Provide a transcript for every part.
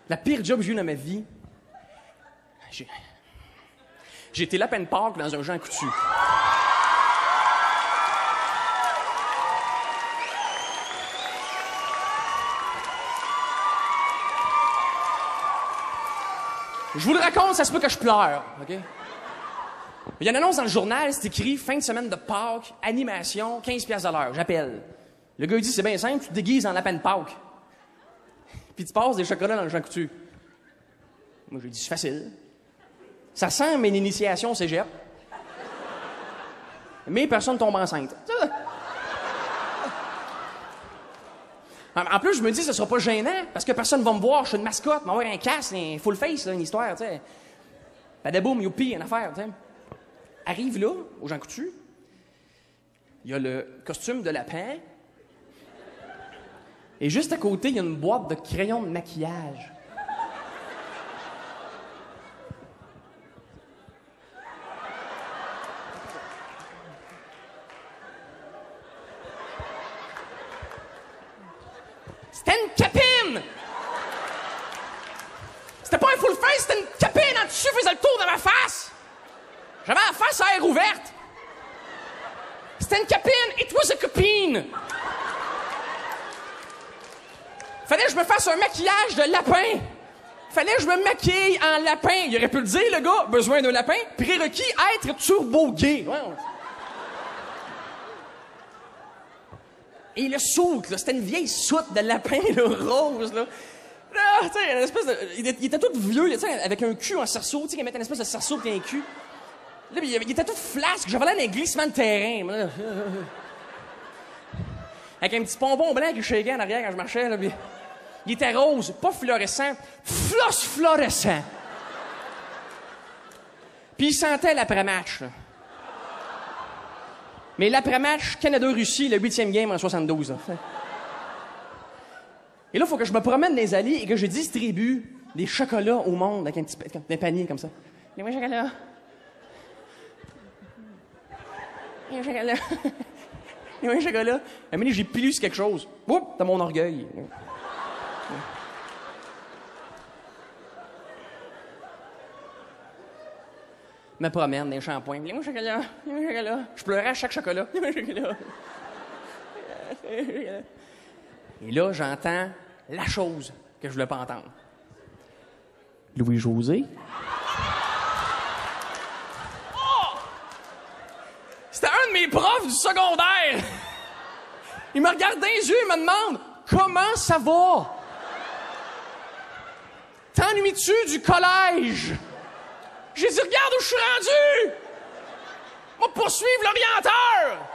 La pire job que j'ai eue dans ma vie, j'ai été lapin de Pâques dans un Jean Coutu. Je vous le raconte, ça se peut que je pleure, OK? Il y a une annonce dans le journal, c'est écrit « Fin de semaine de Pâques, animation, 15$ de l'heure. » J'appelle. Le gars, il dit « C'est bien simple, tu te déguises en lapin de Pâques. Puis tu passes des chocolats dans le Jean Coutu. » Moi, j'ai dit « C'est facile. Ça ressemble à une initiation au cégep. Mais personne tombe enceinte. » En plus, je me dis, ce sera pas gênant, parce que personne va me voir, je suis une mascotte, m'avoir un casque, un full face, là, une histoire, tu sais. Badaboum, youpi, une affaire, tu sais. Arrive là, au Jean Coutu, il y a le costume de lapin, et juste à côté, il y a une boîte de crayons de maquillage. C'était une capine! C'était pas un full face, c'était une capine en tissu, faisait le tour de ma face! J'avais la face à air ouverte! C'était une capine! It was a copine! Fallait que je me fasse un maquillage de lapin! Fallait que je me maquille en lapin! Il aurait pu le dire, le gars, besoin d'un lapin, prérequis, être turbo-gay! Ouais. Et le soute, là, c'était une vieille soute de lapin, là, rose, là. Là, tu sais, une espèce de... Il était tout vieux, tu sais, avec un cul en cerceau, tu sais, qu'il mettait une espèce de cerceau pis un cul. Là, il était tout flasque, j'avais l'air d'un glissement de terrain. Avec un petit pompon blanc qui shakeait en arrière quand je marchais, là, pis... Il était rose, pas fluorescent, fluorescent. Puis il sentait l'après-match, là. Mais l'après-match, Canada-Russie, le 8e game en 72. Là. Et là, il faut que je me promène dans les allées et que je distribue des chocolats au monde avec un panier comme ça. Les moins chocolats. Les chocolats. Les moins chocolats. À un moment donné, j'ai pilé sur quelque chose. Oups, t'as mon orgueil. Me promène dans les shampoings. Les moins chocolats. Les moins chocolats. Je pleurais à chaque chocolat. Les moins chocolats. Et là, j'entends la chose que je voulais pas entendre. Louis-José. Oh! C'était un de mes profs du secondaire. Il me regarde dans les yeux et me demande « Comment ça va? T'ennuies-tu du collège? » J'ai dit « Regarde où je suis rendu! Moi, poursuivre l'orienteur! »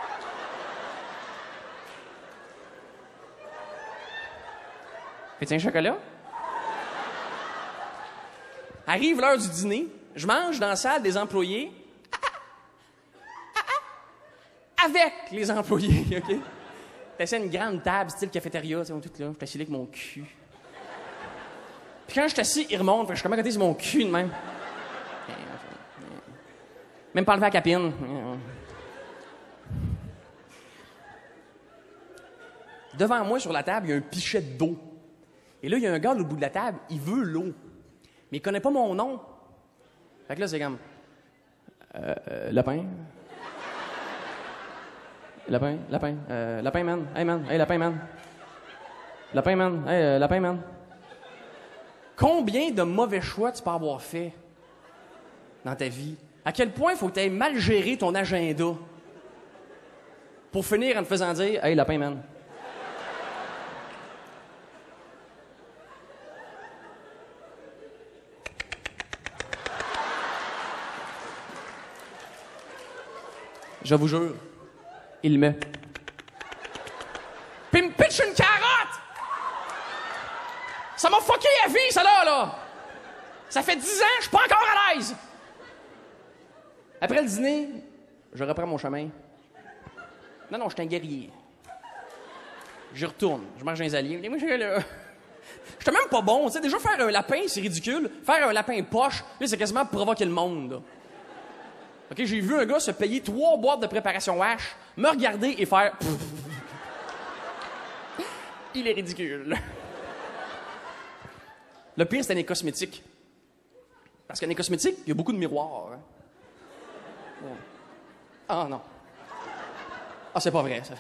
Fais-tu un chocolat? Arrive l'heure du dîner, je mange dans la salle des employés avec les employés, OK? T'as une grande table, style cafétéria, tu sais, tout là. Je suis assis là avec mon cul. Puis quand je suis assis, il remonte, fait que je suis comme à côté de mon cul de même. Même pas enlever la capine. Devant moi, sur la table, il y a un pichet d'eau. Et là, il y a un gars au bout de la table, il veut l'eau. Mais il connaît pas mon nom. Fait que là, c'est comme... Lapin? Lapin? Lapin? Lapin, man? Hey, man? Hey, lapin, man? Lapin, man? Hey, lapin, man? Combien de mauvais choix tu peux avoir fait dans ta vie? À quel point faut que tu aies mal géré ton agenda pour finir en te faisant dire « Hey, lapin, man! » Je vous jure, il me... Puis il me pitch une carotte! Ça m'a fucké la vie, ça là! Ça fait 10 ans, je suis pas encore à l'aise! Après le dîner, je reprends mon chemin. Non, je suis un guerrier. J'y retourne, je mange un alliés. Moi, j'étais même pas bon, tu sais. Déjà, faire un lapin, c'est ridicule. Faire un lapin poche, là, c'est quasiment provoquer le monde, là. OK, j'ai vu un gars se payer 3 boîtes de préparation hache, me regarder et faire... Il est ridicule. Le pire, c'était les cosmétiques. Parce que dans les cosmétiques, il y a beaucoup de miroirs. Hein. Ouais. Ah non. Ah, c'est pas vrai, ça.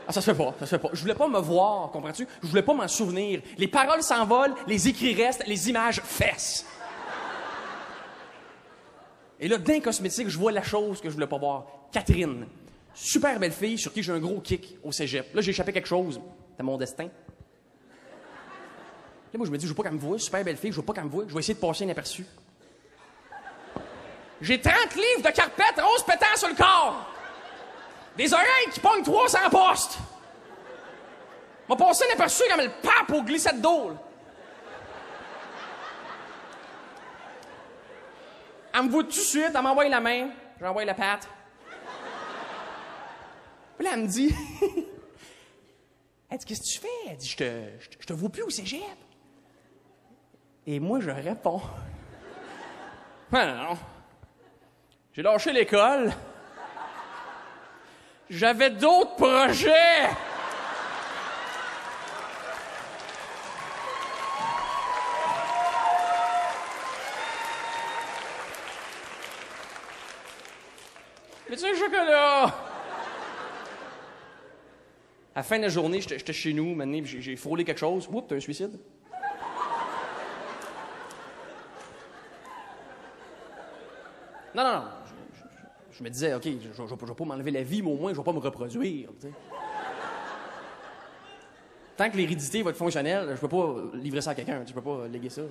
Ah, ça se fait pas, ça se fait pas. Je voulais pas me voir, comprends-tu? Je voulais pas m'en souvenir. Les paroles s'envolent, les écrits restent, les images fessent. Et là, dans les cosmétiques, je vois la chose que je voulais pas voir. Catherine. Super belle fille sur qui j'ai un gros kick au cégep. Là, j'ai échappé quelque chose. C'était mon destin. Là, moi, je me dis, je veux pas qu'elle me voie, super belle fille, je veux pas qu'elle me voie, je vais essayer de passer inaperçu. J'ai 30 livres de carpette rose pétant sur le corps. Des oreilles qui pognent 300 postes. M'a passé inaperçu comme le pape au glissade d'eau. Elle me voit tout de suite, elle m'envoie la main, j'envoie la patte. Puis là, elle me dit... Elle dit, qu'est-ce que tu fais? Elle dit, je te vois plus au cégep. Et moi, je réponds... Non. J'ai lâché l'école. J'avais d'autres projets. Mais tu sais, le chocolat. À la fin de la journée, j'étais chez nous, maintenant, j'ai frôlé quelque chose. Oups, t'as un suicide. Non. Je me disais, OK, je vais pas m'enlever la vie, mais au moins, je vais pas me reproduire. T'sais. Tant que l'hérédité va être fonctionnelle, je peux pas livrer ça à quelqu'un. Je peux pas léguer ça.